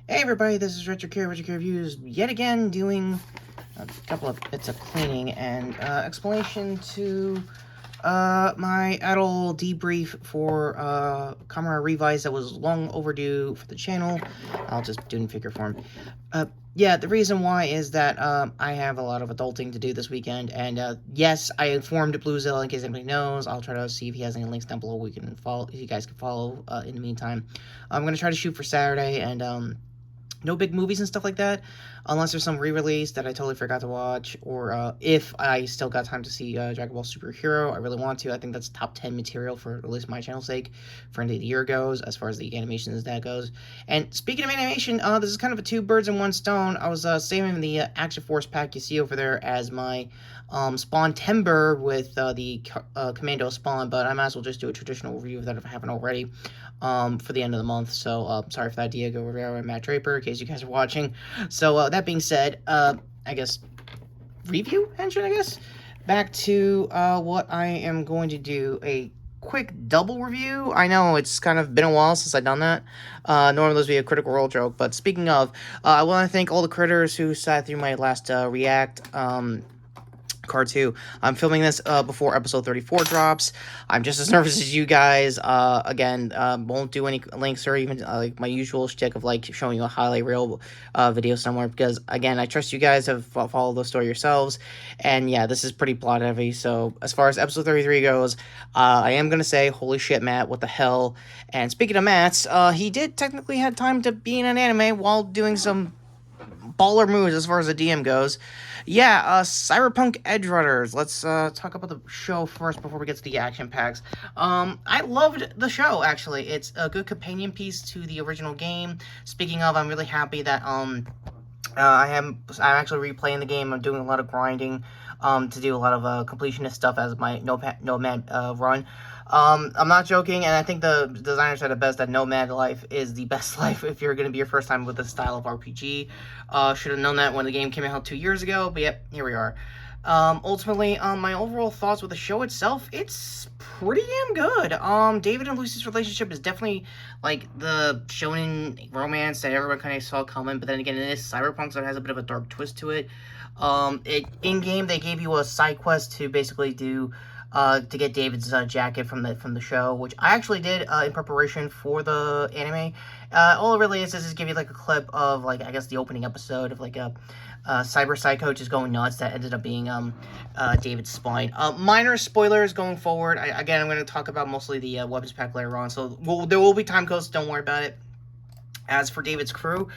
Hey everybody, this is Retro Care Reviews, yet again doing a couple of bits of cleaning and explanation to my idle debrief for Camera Revise that was long overdue for the channel. I'll just do it in figure form. Yeah, the reason why is that I have a lot of adulting to do this weekend, and yes, I informed Bluezilla in case anybody knows. I'll try to see if he has any links down below we can follow, you guys can follow in the meantime. I'm going to try to shoot for Saturday, and no big movies and stuff like that, unless there's some re-release that I totally forgot to watch, or if I still got time to see Dragon Ball Super Hero. I really want to. I think that's top 10 material for at least my channel's sake for end of the year goes, as far as the animations that goes. And speaking of animation, this is kind of a two birds in one stone. I was saving the Action Force pack you see over there as my Spawn Timber with the Commando Spawn, but I might as well just do a traditional review of that if I haven't already. For the end of the month, so sorry for that, Diego Rivera and Matt Draper, in case you guys are watching. So that being said, I guess review engine. I guess back to what I am going to do, a quick double review. I know it's kind of been a while since I've done that. Normally those would be a Critical Role joke, but speaking of, I want to thank all the critters who sat through my last React card 2. I'm filming this before episode 34 drops. I'm just as nervous as you guys. Again, won't do any links or even like my usual shtick of like showing you a highlight reel video somewhere, because again, I trust you guys have followed the story yourselves, and yeah, this is pretty plot heavy. So as far as episode 33 goes, I am gonna say holy shit, Matt, what the hell. And speaking of Matt's, he did technically had time to be in an anime while doing some baller moves as far as the DM goes. Yeah, Cyberpunk Edgerunners. Let's talk about the show first before we get to the action packs. I loved the show, actually. It's a good companion piece to the original game. Speaking of, I'm really happy that I'm actually replaying the game. I'm doing a lot of grinding to do a lot of completionist stuff as my Nomad run. I'm not joking, and I think the designers said it best that Nomad life is the best life if you're going to be your first time with this style of RPG. Should have known that when the game came out 2 years ago, but yep, here we are. Ultimately, my overall thoughts with the show itself, it's pretty damn good. David and Lucy's relationship is definitely like the shonen romance that everyone kind of saw coming, but then again, it is Cyberpunk, so it has a bit of a dark twist to it. In-game, they gave you a side quest to basically do to get David's jacket from the show, which I actually did in preparation for the anime. All it really is give you like a clip of like, I guess, the opening episode of like a cyber psycho just going nuts that ended up being David's spine. Minor spoilers going forward. Again, I'm going to talk about mostly the weapons pack later on, so there will be time codes, don't worry about it. As for David's crew,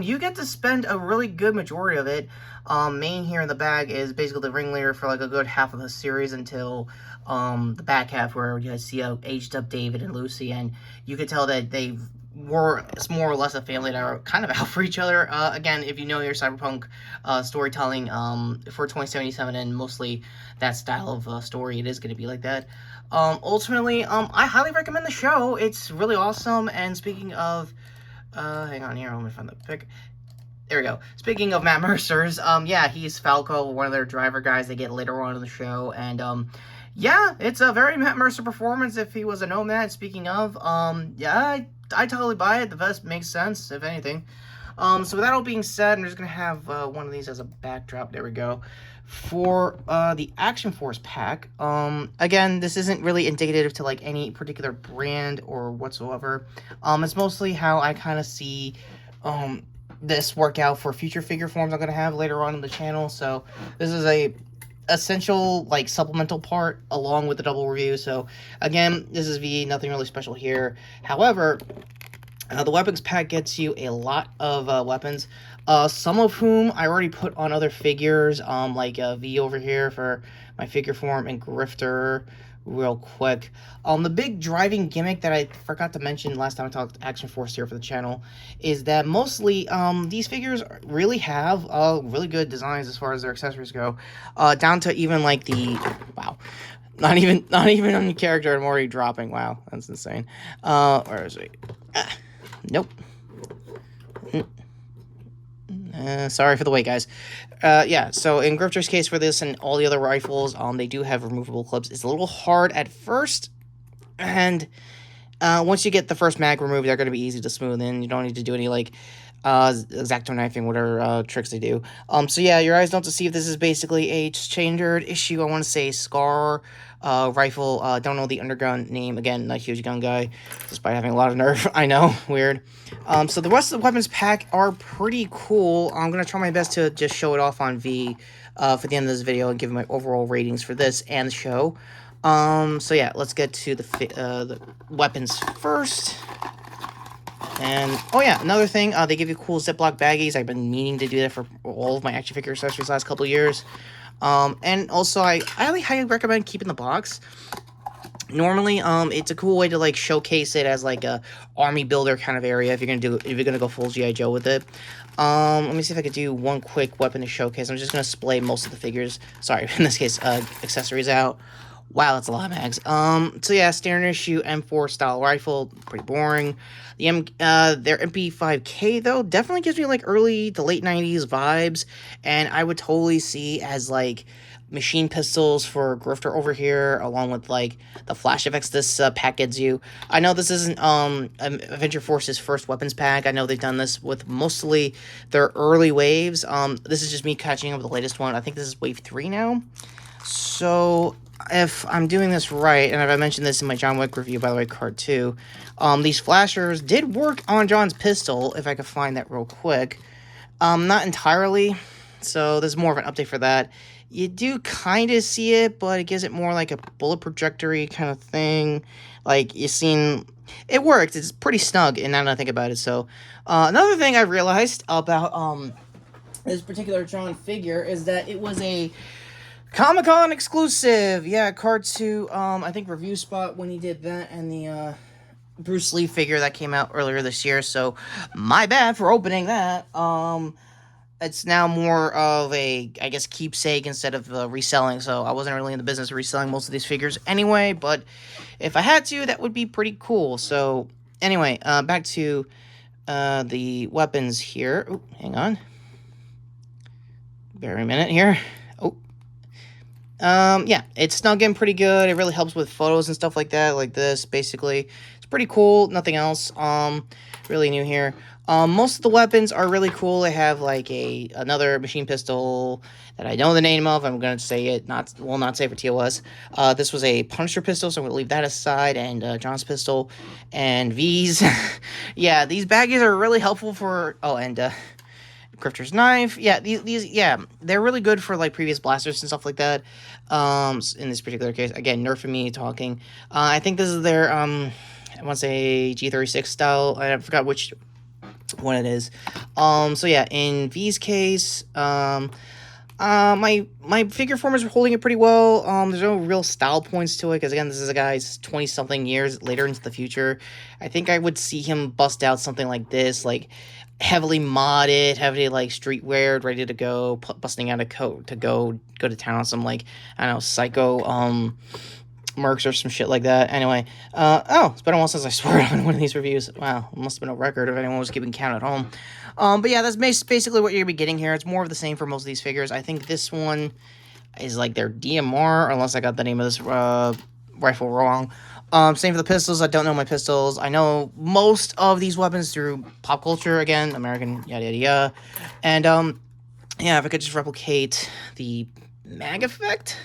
you get to spend a really good majority of it. Main here in the bag is basically the ringleader for like a good half of the series until the back half, where you guys see aged up David and Lucy, and you could tell that they were more or less a family that are kind of out for each other. Again, if you know your Cyberpunk storytelling for 2077 and mostly that style of story, it is going to be like that. Ultimately, I highly recommend the show. It's really awesome. And speaking of hang on here, let me find the pic. There we go. Speaking of Matt Mercer's, yeah, he's Falco, one of their driver guys they get later on in the show, and, yeah, it's a very Matt Mercer performance if he was a Nomad. Speaking of, yeah, I totally buy it. The vest makes sense, if anything. So with that all being said, I'm just gonna have, one of these as a backdrop. There we go. For, the Action Force pack, again, this isn't really indicative to, like, any particular brand or whatsoever. It's mostly how I kind of see, this work out for future figure forms I'm going to have later on in the channel. So this is a essential, like, supplemental part along with the double review. So again, this is VE, nothing really special here. However, the weapons pack gets you a lot of weapons, some of whom I already put on other figures, like V over here for my figure form and Grifter real quick. The big driving gimmick that I forgot to mention last time I talked Action Force here for the channel is that mostly these figures really have really good designs as far as their accessories go, down to even like the wow. Not even on the character I'm already dropping. Wow, that's insane. Where is it? Nope. Sorry for the wait, guys. Yeah, so in Grifter's case for this and all the other rifles, they do have removable clips. It's a little hard at first, and once you get the first mag removed, they're going to be easy to smooth in. You don't need to do any, like, X-Acto knifing, whatever tricks they do. So yeah, your eyes don't deceive. This is basically a standard issue. I want to say Scar rifle. Don't know the underground name. Again, not a huge gun guy, despite having a lot of nerve. I know, weird. So the rest of the weapons pack are pretty cool. I'm gonna try my best to just show it off on V for the end of this video and give my overall ratings for this and the show. So yeah, let's get to the weapons first. And, oh yeah, another thing, they give you cool Ziploc baggies. I've been meaning to do that for all of my action figure accessories last couple of years. And also, I highly recommend keeping the box. Normally, it's a cool way to, like, showcase it as, like, a army builder kind of area if you're gonna go full G.I. Joe with it. Let me see if I could do one quick weapon to showcase. I'm just gonna splay most of the figures, sorry, in this case, accessories out. Wow, that's a lot of mags. So yeah, standard issue M4 style rifle, pretty boring. Their MP5K though definitely gives me like early to late 90s vibes, and I would totally see as like machine pistols for Grifter over here, along with like the flash effects this pack gives you. I know this isn't Adventure Force's first weapons pack. I know they've done this with mostly their early waves. This is just me catching up with the latest one. I think this is wave 3 now. So if I'm doing this right, and if I mentioned this in my John Wick review, by the way, card 2, these flashers did work on John's pistol, if I could find that real quick. Not entirely, so there's more of an update for that. You do kind of see it, but it gives it more like a bullet trajectory kind of thing. Like, you've seen, it worked. It's pretty snug, and now that I think about it. So, another thing I realized about this particular John figure is that it was a Comic-Con exclusive. Yeah, card 2, I think review spot when he did that, and the Bruce Lee figure that came out earlier this year, so my bad for opening that. It's now more of a, I guess, keepsake instead of reselling, so I wasn't really in the business of reselling most of these figures anyway, but if I had to, that would be pretty cool. So anyway, back to the weapons here. Oh, hang on. Bear a minute here. Oh. Yeah, it's snug in pretty good. It really helps with photos and stuff like that, like this, basically. It's pretty cool. Nothing else, really new here. Most of the weapons are really cool. They have, like, another machine pistol that I know the name of. I'm going to say it, will not say for TOS. This was a Punisher pistol, so I'm going to leave that aside, and John's pistol, and V's. Yeah, these baggies are really helpful for, oh, and Grifter's knife. Yeah, yeah, they're really good for like previous blasters and stuff like that. In this particular case, again, nerfing me talking. I think this is their I want to say G36 style. I forgot which one it is. So yeah, in V's case, my figure formers are holding it pretty well. There's no real style points to it, because again, this is a guy's 20-something years later into the future. I think I would see him bust out something like this, like heavily modded, heavily like streetwear, ready to go, busting out a coat to go to town on some, like, I don't know, psycho mercs or some shit like that. Anyway, oh, it's been a while since I swore on one of these reviews. Wow, it must have been a record if anyone was keeping count at home. But yeah, that's basically what you're gonna be getting here. It's more of the same for most of these figures. I think this one is like their DMR, unless I got the name of this rifle wrong. Same for the pistols. I don't know my pistols. I know most of these weapons through pop culture, again, American, yada, yada, yada. And, yeah, if I could just replicate the mag effect,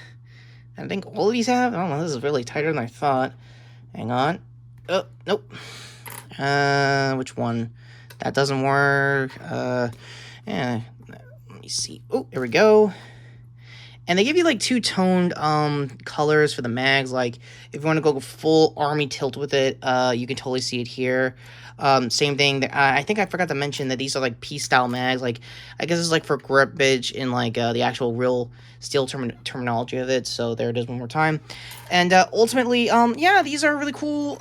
I think all of these have. I don't know, this is really tighter than I thought. Hang on. Oh, nope. Which one? That doesn't work. Yeah, let me see. Oh, here we go. And they give you, like, two-toned colors for the mags. Like, if you want to go full army tilt with it, you can totally see it here. Same thing. I think I forgot to mention that these are, like, P-style mags. Like, I guess it's, like, for grippage in, like, the actual real steel terminology of it. So there it is one more time. And ultimately, yeah, these are really cool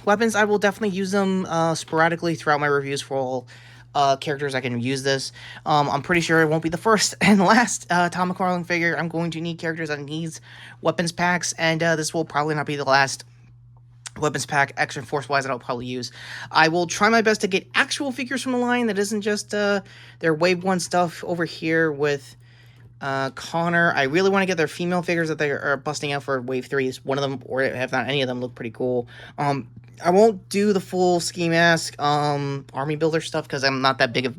weapons. I will definitely use them sporadically throughout my reviews for all characters I can use this. I'm pretty sure it won't be the first and last Tom McFarlane figure. I'm going to need characters that needs weapons packs, and this will probably not be the last weapons pack action force wise that I'll probably use. I will try my best to get actual figures from the line that isn't just their wave 1 stuff over here with Connor, I really want to get their female figures that they are busting out for Wave 3. One of them, or if not any of them, look pretty cool. I won't do the full ski mask, army builder stuff, because I'm not that big of...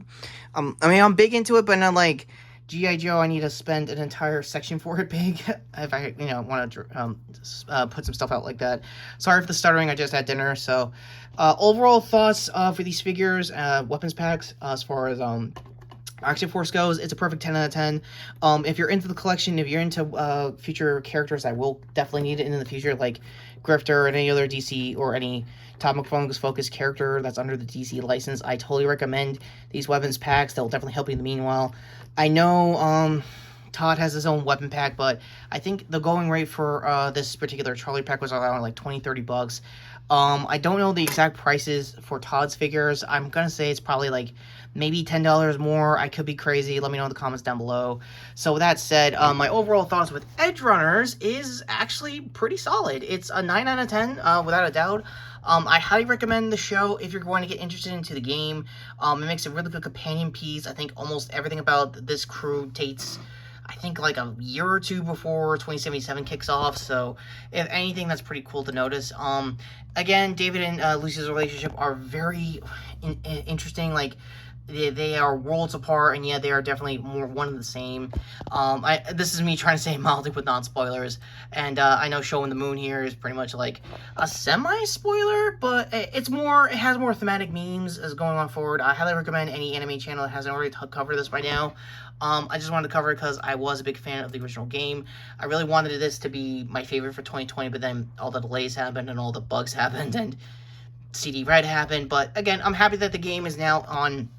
I mean, I'm big into it, but not like G.I. Joe. I need to spend an entire section for it big if I, want to put some stuff out like that. Sorry for the stuttering, I just had dinner. So, overall thoughts for these figures, weapons packs, as far as, Action Force goes, it's a perfect 10 out of 10. If you're into the collection, if you're into future characters, I will definitely need it in the future, like Grifter and any other DC or any Timecodes focused character that's under the DC license. I totally recommend these weapons packs. They'll definitely help you in the meanwhile. I know Todd has his own weapon pack, but I think the going rate for this particular Charlie pack was around like $20-30. I don't know the exact prices for Todd's figures. I'm gonna say it's probably like maybe $10 more. I could be crazy. Let me know in the comments down below. So with that said, my overall thoughts with Edgerunners is actually pretty solid. It's a 9 out of 10, without a doubt. I highly recommend the show if you're going to get interested into the game. It makes a really good companion piece. I think almost everything about this crew dates, I think, like a year or two before 2077 kicks off. So if anything, that's pretty cool to notice. Again, David and Lucy's relationship are very interesting. Like, they are worlds apart, and yeah, they are definitely more one and the same. This is me trying to say mildly with non-spoilers, and I know Showing the Moon here is pretty much like a semi-spoiler, but it has more thematic memes as going on forward. I highly recommend any anime channel that hasn't already covered this by now. I just wanted to cover it because I was a big fan of the original game. I really wanted this to be my favorite for 2020, but then all the delays happened, and all the bugs happened, and CD Red happened. But again, I'm happy that the game is now on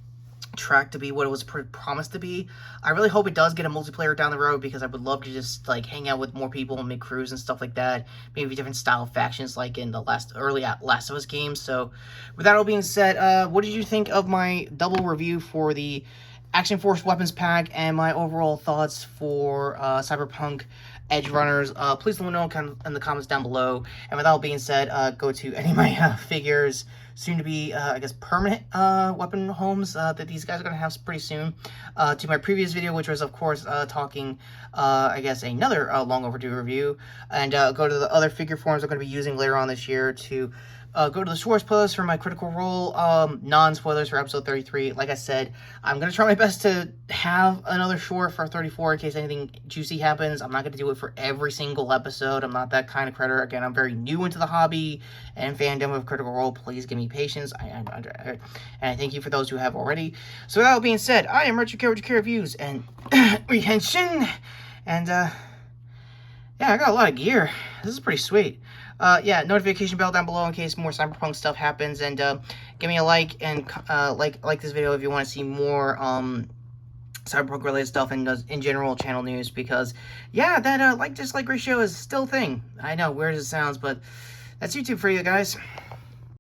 track to be what it was promised to be. I really hope it does get a multiplayer down the road, because I would love to just like hang out with more people and make crews and stuff like that. Maybe different style factions like in the early Last of Us games. So with that all being said, what did you think of my double review for the Action Force weapons pack and my overall thoughts for Cyberpunk Edgerunners? Please let me know in the comments down below. And with that all being said, go to any of my figures, soon to be, I guess, permanent weapon homes that these guys are going to have pretty soon. To my previous video, which was, of course, talking, I guess, another long overdue review. And go to the other figure forms I'm going to be using later on this year to go to the source post for my Critical Role, non-spoilers for episode 33. Like I said, I'm going to try my best to have another short for 34 in case anything juicy happens. I'm not going to do it for every single episode. I'm not that kind of critter. Again, I'm very new into the hobby and fandom of Critical Role. Please give me patience. And I thank you for those who have already. So with that being said, I am Richard K. Reviews and retention. And, yeah, I got a lot of gear. This is pretty sweet. Yeah, notification bell down below in case more Cyberpunk stuff happens, and give me a like and like this video if you want to see more Cyberpunk related stuff and in general channel news, because yeah, that like dislike ratio is still a thing. I know, weird as it sounds, but that's YouTube for you guys.